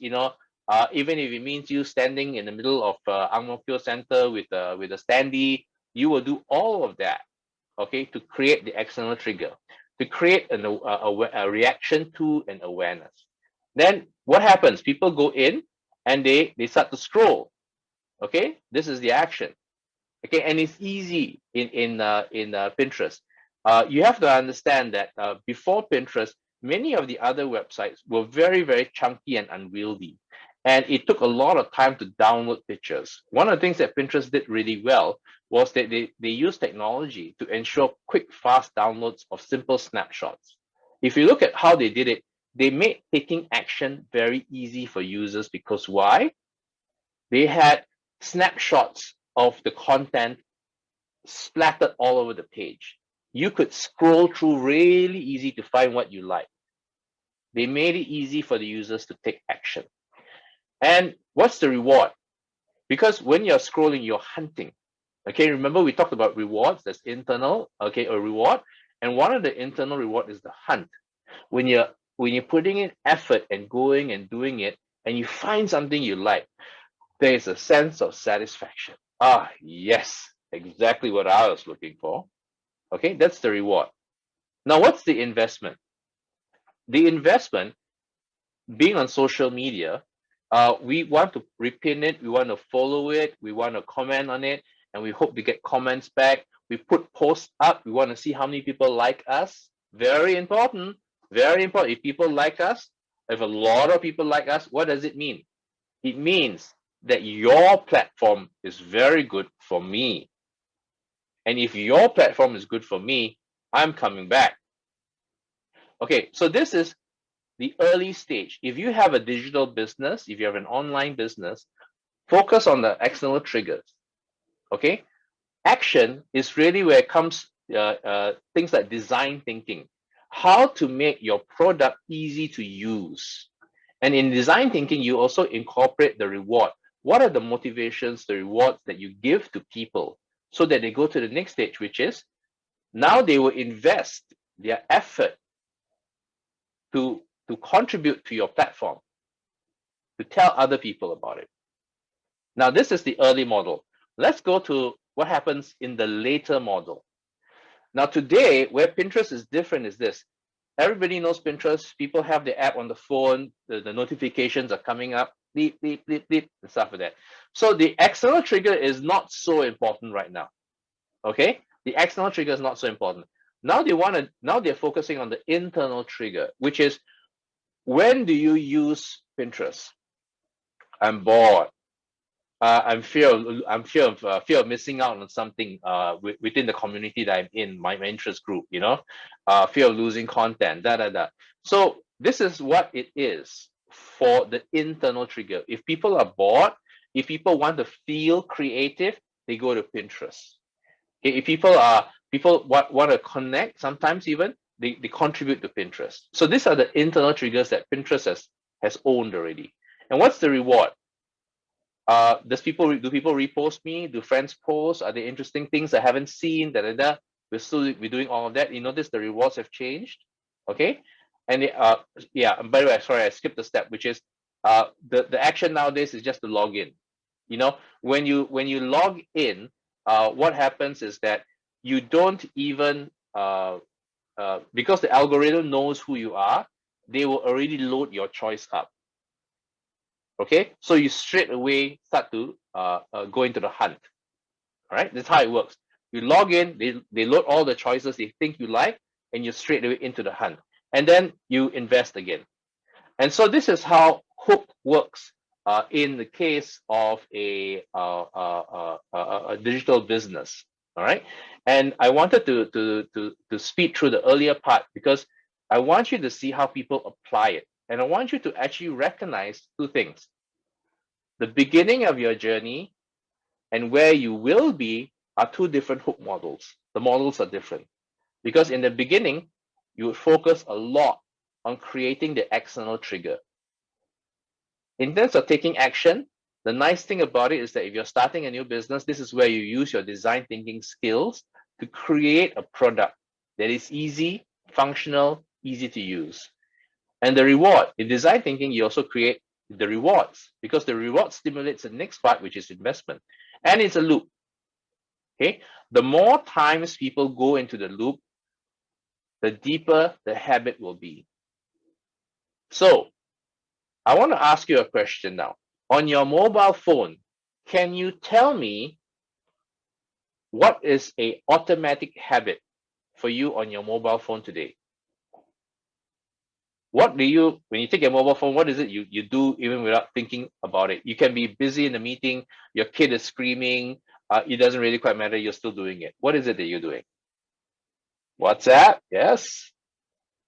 Even if it means you standing in the middle of Ang Mo Kio Center with a standee, you will do all of that, okay, to create the external trigger, to create a reaction to an awareness. Then what happens? People go in and they start to scroll. Okay, this is the action. Okay, and it's easy in Pinterest. You have to understand that before Pinterest, many of the other websites were very chunky and unwieldy, and it took a lot of time to download pictures. One of the things that Pinterest did really well was that they used technology to ensure quick, fast downloads of simple snapshots. If you look at how they did it, they made taking action very easy for users because why? They had snapshots of the content splattered all over the page. You could scroll through really easy to find what you like. They made it easy for the users to take action. And what's the reward? Because when you're scrolling, you're hunting. Okay, remember we talked about rewards. There's internal, okay, a reward. And one of the internal reward is the hunt. When you're putting in effort and going and doing it, and you find something you like, there is a sense of satisfaction. Ah, yes, exactly what I was looking for. Okay, that's the reward. Now, what's the investment? The investment, being on social media, we want to repin it, we want to follow it, we want to comment on it, and we hope to get comments back. We put posts up, we want to see how many people like us. Very important, very important. If people like us, if a lot of people like us, what does it mean? It means that your platform is very good for me. And if your platform is good for me, I'm coming back. Okay, so this is the early stage. If you have a digital business, if you have an online business, focus on the external triggers. Okay, action is really where it comes things like design thinking, how to make your product easy to use. And in design thinking, you also incorporate the reward. What are the motivations, the rewards that you give to people so that they go to the next stage, which is now they will invest their effort to contribute to your platform, to tell other people about it. Now, this is the early model. Let's go to what happens in the later model. Now, today, where Pinterest is different is this. Everybody knows Pinterest. People have the app on the phone. The notifications are coming up, beep, beep, beep, beep, and stuff like that. So the external trigger is not so important right now. Okay? The external trigger is not so important. Now they're focusing on the internal trigger, which is, when do you use Pinterest? I'm bored. I'm fear of missing out on something within the community that I'm in, my interest group, fear of losing content, So this is what it is for the internal trigger. If people are bored, if people want to feel creative, they go to Pinterest. Okay, if people want to connect, sometimes even they contribute to Pinterest. So these are the internal triggers that Pinterest has owned already. And what's the reward? Do people repost me? Do friends post? Are there interesting things I haven't seen? We're doing all of that. You notice the rewards have changed. Okay. And yeah, by the way, sorry, I skipped a step, which is the action nowadays is just to log in. When you log in, what happens is that you don't even because the algorithm knows who you are, they will already load your choice up. Okay, so you straight away start to go into the hunt. All right, that's how it works. You log in, they load all the choices they think you like, and you're straight away into the hunt. And then you invest again. And so this is how hook works in the case of a digital business. All right, and I wanted to speed through the earlier part because I want you to see how people apply it. And I want you to actually recognize two things. The beginning of your journey and where you will be are two different hook models. The models are different because in the beginning, you would focus a lot on creating the external trigger. In terms of taking action, the nice thing about it is that if you're starting a new business, this is where you use your design thinking skills to create a product that is easy, functional, easy to use. And the reward, in design thinking, you also create the rewards, because the reward stimulates the next part, which is investment. And it's a loop. Okay. The more times people go into the loop, the deeper the habit will be. So I want to ask you a question now. On your mobile phone, can you tell me what is a automatic habit for you on your mobile phone today? What do you, when you take your mobile phone, what is it you do even without thinking about it? You can be busy in the meeting, your kid is screaming, it doesn't really quite matter, you're still doing it. What is it that you're doing? WhatsApp, yes.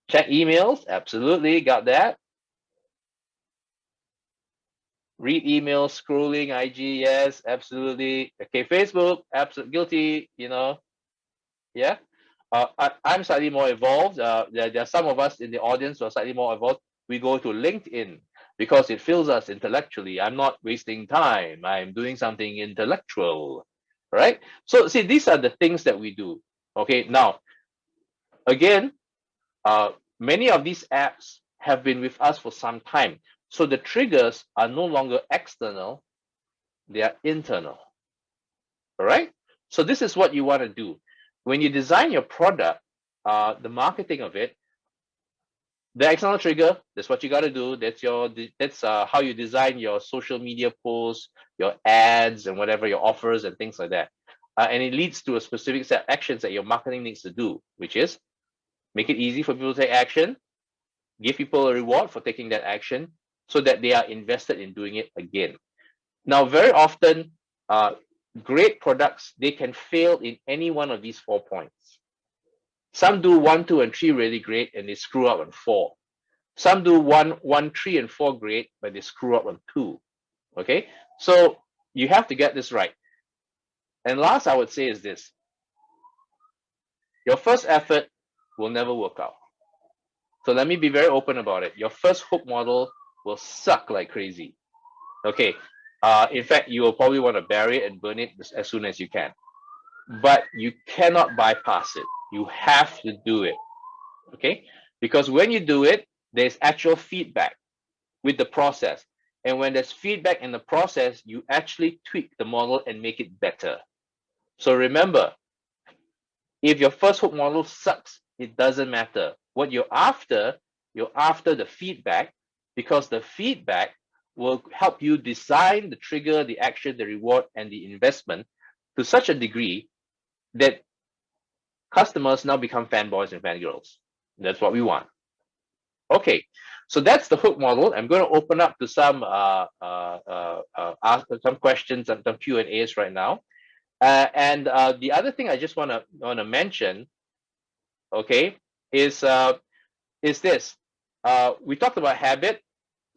Check emails, absolutely, got that. Read emails, scrolling, IG, yes, absolutely. Okay, Facebook, absolutely guilty, you know, yeah. I'm slightly more evolved. There are some of us in the audience who are slightly more evolved. We go to LinkedIn because it fills us intellectually. I'm not wasting time. I'm doing something intellectual, right? So see, these are the things that we do. Okay, now, again, many of these apps have been with us for some time. So the triggers are no longer external, they are internal. All right. So this is what you want to do. When you design your product, the marketing of it, the external trigger, that's what you got to do. That's how you design your social media posts, your ads, and whatever your offers and things like that. And it leads to a specific set of actions that your marketing needs to do, which is make it easy for people to take action, give people a reward for taking that action, so that they are invested in doing it again. Now, very often, great products, they can fail in any one of these 4 points. Some do 1, 2, and 3 really great, and they screw up on 4. Some do 1, 3, and 4 great, but they screw up on 2. Okay, so you have to get this right. And last, I would say is this: your first effort will never work out. So let me be very open about it. Your first hook model will suck like crazy. Okay, in fact, you will probably want to bury it and burn it as soon as you can. But you cannot bypass it. You have to do it. Okay, because when you do it, there's actual feedback with the process. And when there's feedback in the process, you actually tweak the model and make it better. So remember, if your first hook model sucks, it doesn't matter. What you're after the feedback, because the feedback will help you design the trigger, the action, the reward, and the investment to such a degree that customers now become fanboys and fangirls. That's what we want. Okay, so that's the hook model. I'm going to open up to some questions and some Q&As right now. And the other thing I just want to mention, okay, is this. We talked about habit,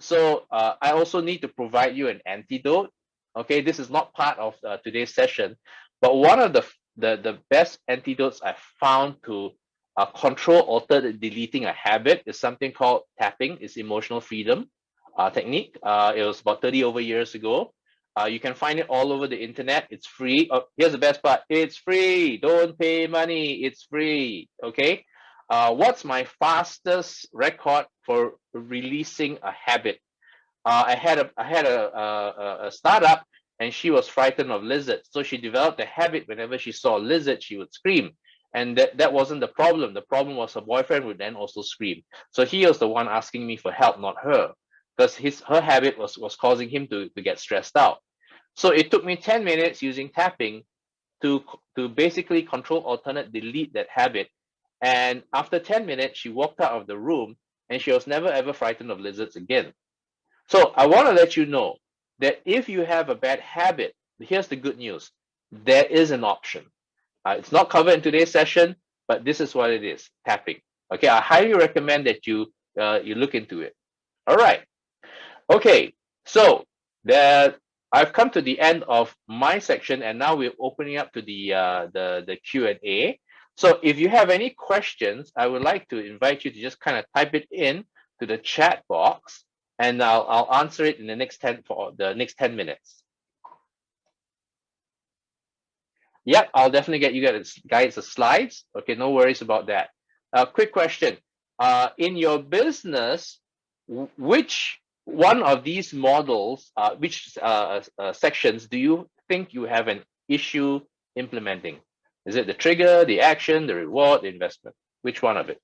so I also need to provide you an antidote. Okay, this is not part of today's session, but one of the best antidotes I found to control, alter, deleting a habit is something called tapping. It's emotional freedom technique. It was about 30 over years ago. You can find it all over the internet. It's free. Oh, here's the best part. It's free. Don't pay money. It's free. Okay. What's my fastest record for releasing a habit? I had a startup, and she was frightened of lizards, so she developed a habit. Whenever she saw a lizard, she would scream, and that wasn't the problem. The problem was her boyfriend would then also scream. So he was the one asking me for help, not her, because her habit was causing him to get stressed out. So it took me 10 minutes using tapping to basically control, alternate, delete that habit. And after 10 minutes, she walked out of the room, and she was never ever frightened of lizards again. So I want to let you know that if you have a bad habit, here's the good news. There is an option. It's not covered in today's session, but this is what it is, tapping. Okay, I highly recommend that you look into it. All right. Okay, so I've come to the end of my section, and now we're opening up to the Q&A. So if you have any questions, I would like to invite you to just kind of type it in to the chat box, and I'll answer it in the next 10 minutes. Yep, I'll definitely get you guys the slides. Okay, no worries about that. Quick question. In your business, which one of these models, which sections do you think you have an issue implementing? Is it the trigger, the action, the reward, the investment? Which one of it?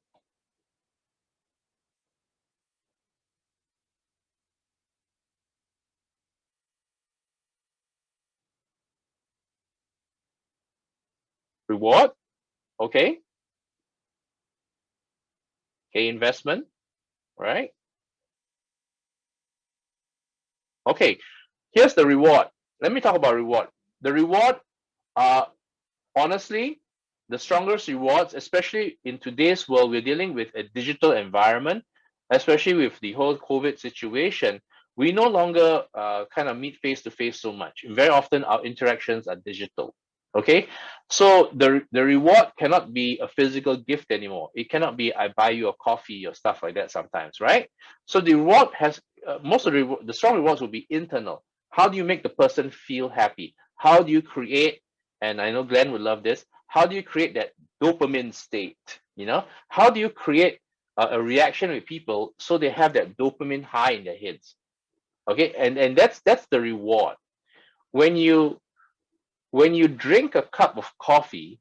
Reward, okay. Okay, investment, right? Okay, here's the reward. Let me talk about reward. The reward, honestly, the strongest rewards, especially in today's world, we're dealing with a digital environment, especially with the whole COVID situation. We no longer kind of meet face to face so much. Very often, our interactions are digital. Okay, so the reward cannot be a physical gift anymore. It cannot be I buy you a coffee or stuff like that sometimes, right? So the reward has most of the strong rewards will be internal. How do you make the person feel happy? How do you create, and I know Glenn would love this, how do you create that dopamine state? How do you create a reaction with people so they have that dopamine high in their heads? Okay, and that's the reward. When you drink a cup of coffee,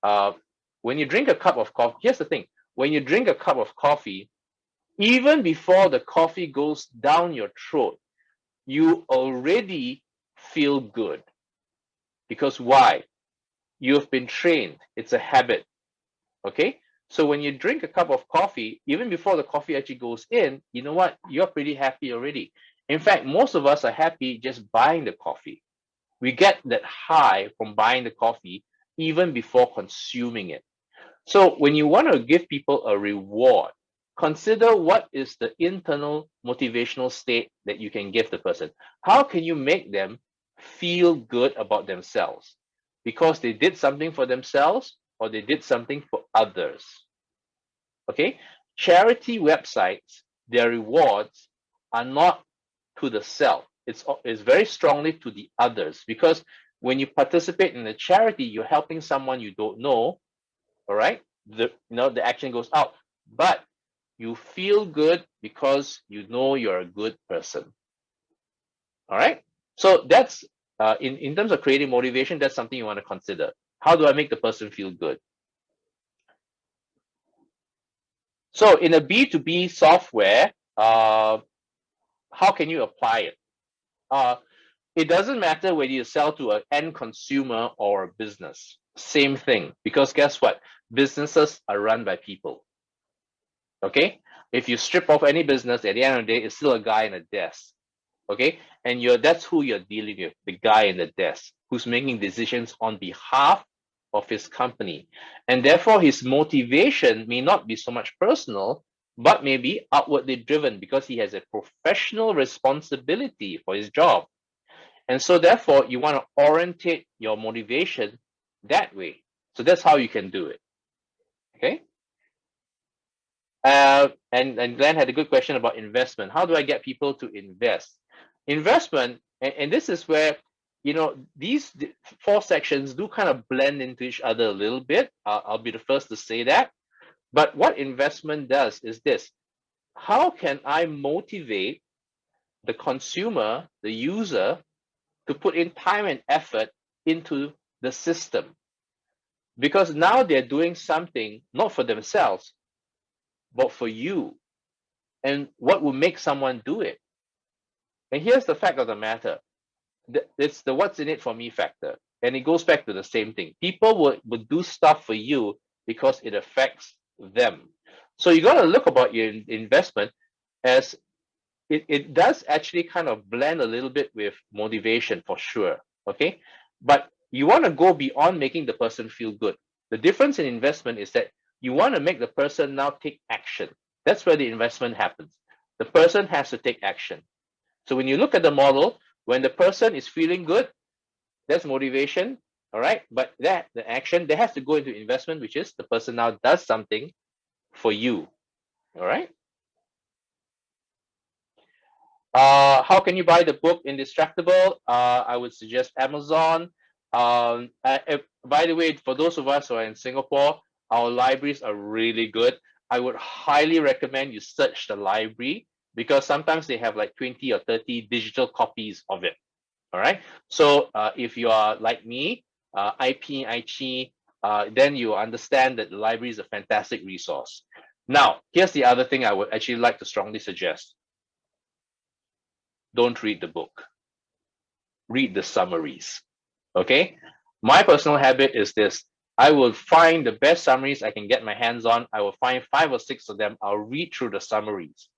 here's the thing: when you drink a cup of coffee, even before the coffee goes down your throat, you already feel good. Because why? You've been trained. It's a habit. Okay? So when you drink a cup of coffee, even before the coffee actually goes in, you know what? You're pretty happy already. In fact, most of us are happy just buying the coffee. We get that high from buying the coffee even before consuming it. So when you want to give people a reward, consider what is the internal motivational state that you can give the person. How can you make them feel good about themselves? Because they did something for themselves or they did something for others. Okay? Charity websites, their rewards are not to the self. It's very strongly to the others, because when you participate in a charity, you're helping someone you don't know. All right, the action goes out, but you feel good because you know you're a good person. All right, so that's in terms of creating motivation, that's something you want to consider. How do I make the person feel good? So in a B2B software, how can you apply it? It doesn't matter whether you sell to an end consumer or a business. Same thing, because guess what? Businesses are run by people. Okay? If you strip off any business, at the end of the day, it's still a guy in a desk. Okay? And that's who you're dealing with, the guy in the desk, who's making decisions on behalf of his company. And therefore, his motivation may not be so much personal, but maybe outwardly driven, because he has a professional responsibility for his job. And so therefore, you want to orientate your motivation that way. So that's how you can do it. Okay? And Glenn had a good question about investment. How do I get people to invest? Investment, and this is where, these four sections do kind of blend into each other a little bit. I'll be the first to say that. But what investment does is this: how can I motivate the consumer, the user, to put in time and effort into the system? Because now they're doing something not for themselves, but for you. And what will make someone do it? And here's the fact of the matter: it's the what's in it for me factor. And it goes back to the same thing. People would do stuff for you because it affects them. So you got to look about your investment as it does actually kind of blend a little bit with motivation for sure. Okay. But you want to go beyond making the person feel good. The difference in investment is that you want to make the person now take action. That's where the investment happens. The person has to take action. So when you look at the model, when the person is feeling good, that's motivation. All right. But the action, that has to go into investment, which is the person now does something for you. All right. How can you buy the book Indistractable? I would suggest Amazon. By the way, for those of us who are in Singapore, our libraries are really good. I would highly recommend you search the library. because sometimes they have like 20 or 30 digital copies of it. All right. So if you are like me, IP, then you understand that the library is a fantastic resource. Now, here's the other thing I would actually like to strongly suggest. Don't read the book. Read the summaries. Okay. My personal habit is this. I will find the best summaries I can get my hands on. I will find 5 or 6 of them. I'll read through the summaries.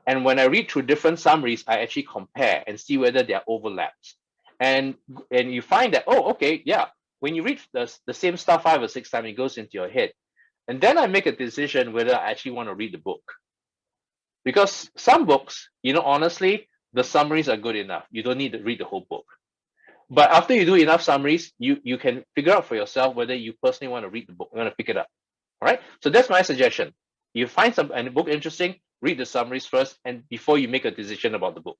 And when I read through different summaries, I actually compare and see whether there are overlaps. And you find that, oh, okay, yeah. When you read the same stuff 5 or 6 times, it goes into your head. And then I make a decision whether I actually want to read the book. Because some books, honestly, the summaries are good enough. You don't need to read the whole book. But after you do enough summaries, you can figure out for yourself whether you personally want to read the book, you want to pick it up. All right. So that's my suggestion. You find a book interesting, read the summaries first, and before you make a decision about the book.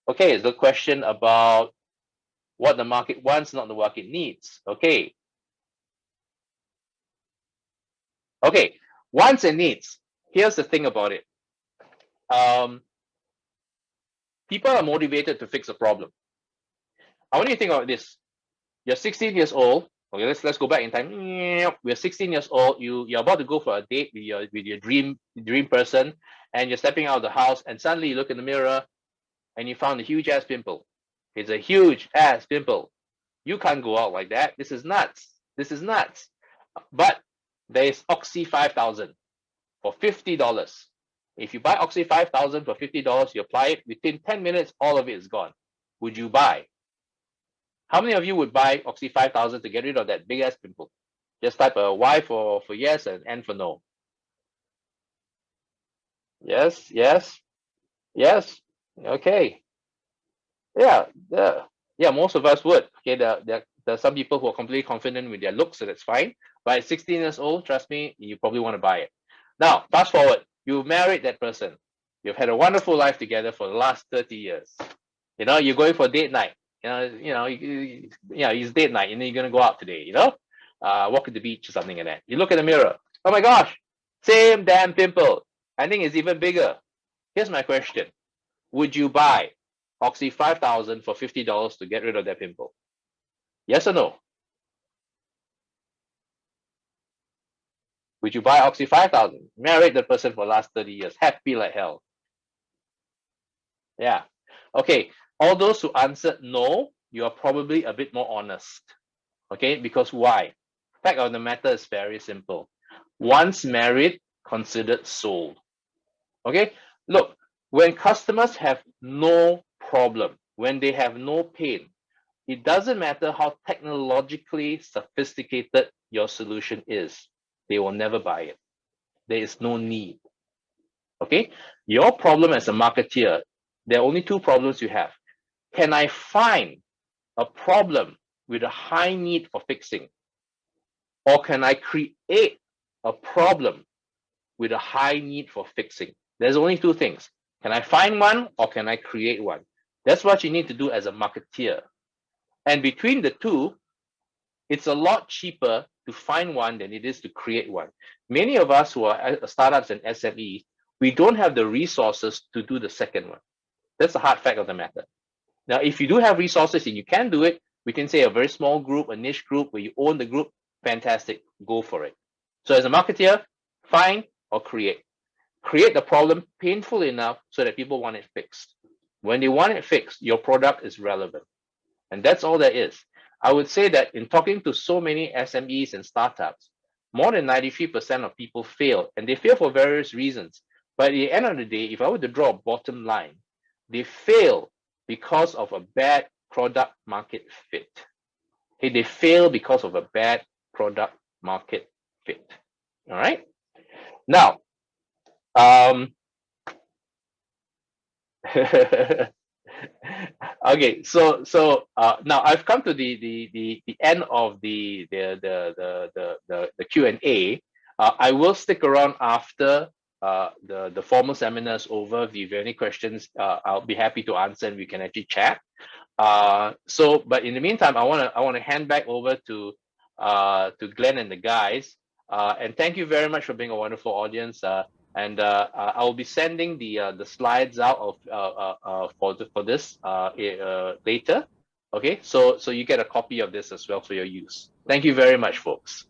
Okay, the question about what the market wants, not the market needs. Okay. Okay, wants and needs. Here's the thing about it. People are motivated to fix a problem. I want you to think about this. You're 16 years old. Okay, let's go back in time. We're 16 years old. You're about to go for a date with your dream person, and you're stepping out of the house, and suddenly you look in the mirror, and you found a huge ass pimple. It's a huge ass pimple. You can't go out like that. This is nuts. This is nuts. But there's Oxy 5000 for $50. If you buy Oxy 5000 for $50, you apply it within 10 minutes, all of it is gone. Would you buy? How many of you would buy Oxy 5000 to get rid of that big ass pimple? Just type a Y for yes and N for no. Yes, yes, yes. Okay. Yeah, most of us would. Okay, there are some people who are completely confident with their looks, so that's fine. But at 16 years old, trust me, you probably want to buy it. Now, fast forward, you married that person. You've had a wonderful life together for the last 30 years. You're going for date night. It's date night, and then you're gonna go out today. Walk to the beach or something like that. You look in the mirror. Oh my gosh, same damn pimple. I think it's even bigger. Here's my question: would you buy Oxy 5000 for $50 to get rid of that pimple? Yes or no? Would you buy Oxy 5000? Married the person for the last 30 years, happy like hell. Yeah. Okay. All those who answered no, you are probably a bit more honest. Okay, because why? Fact of the matter is very simple. Once married, considered sold. Okay, look, when customers have no problem, when they have no pain, it doesn't matter how technologically sophisticated your solution is, they will never buy it. There is no need. Okay, your problem as a marketeer, there are only 2 problems you have. Can I find a problem with a high need for fixing? Or can I create a problem with a high need for fixing? There's only 2 things. Can I find one or can I create one? That's what you need to do as a marketeer. And between the 2, it's a lot cheaper to find one than it is to create one. Many of us who are startups and SMEs, we don't have the resources to do the second one. That's the hard fact of the matter. Now, if you do have resources and you can do it, we can say a very small group, a niche group where you own the group, fantastic, go for it. So as a marketeer, find or create. Create the problem painful enough so that people want it fixed. When they want it fixed, your product is relevant. And that's all there is. I would say that in talking to so many SMEs and startups, more than 93% of people fail, and they fail for various reasons. But at the end of the day, if I were to draw a bottom line, they fail because of a bad product market fit. Okay, they fail because of a bad product market fit. All right. Now, okay, so now I've come to the end of the Q&A. I will stick around after the formal seminar is over. If you have any questions, I'll be happy to answer and we can actually chat. But in the meantime, I want to hand back over to Glenn and the guys. And thank you very much for being a wonderful audience. And I will be sending the slides out of for this later. Okay, so you get a copy of this as well for your use. Thank you very much, folks.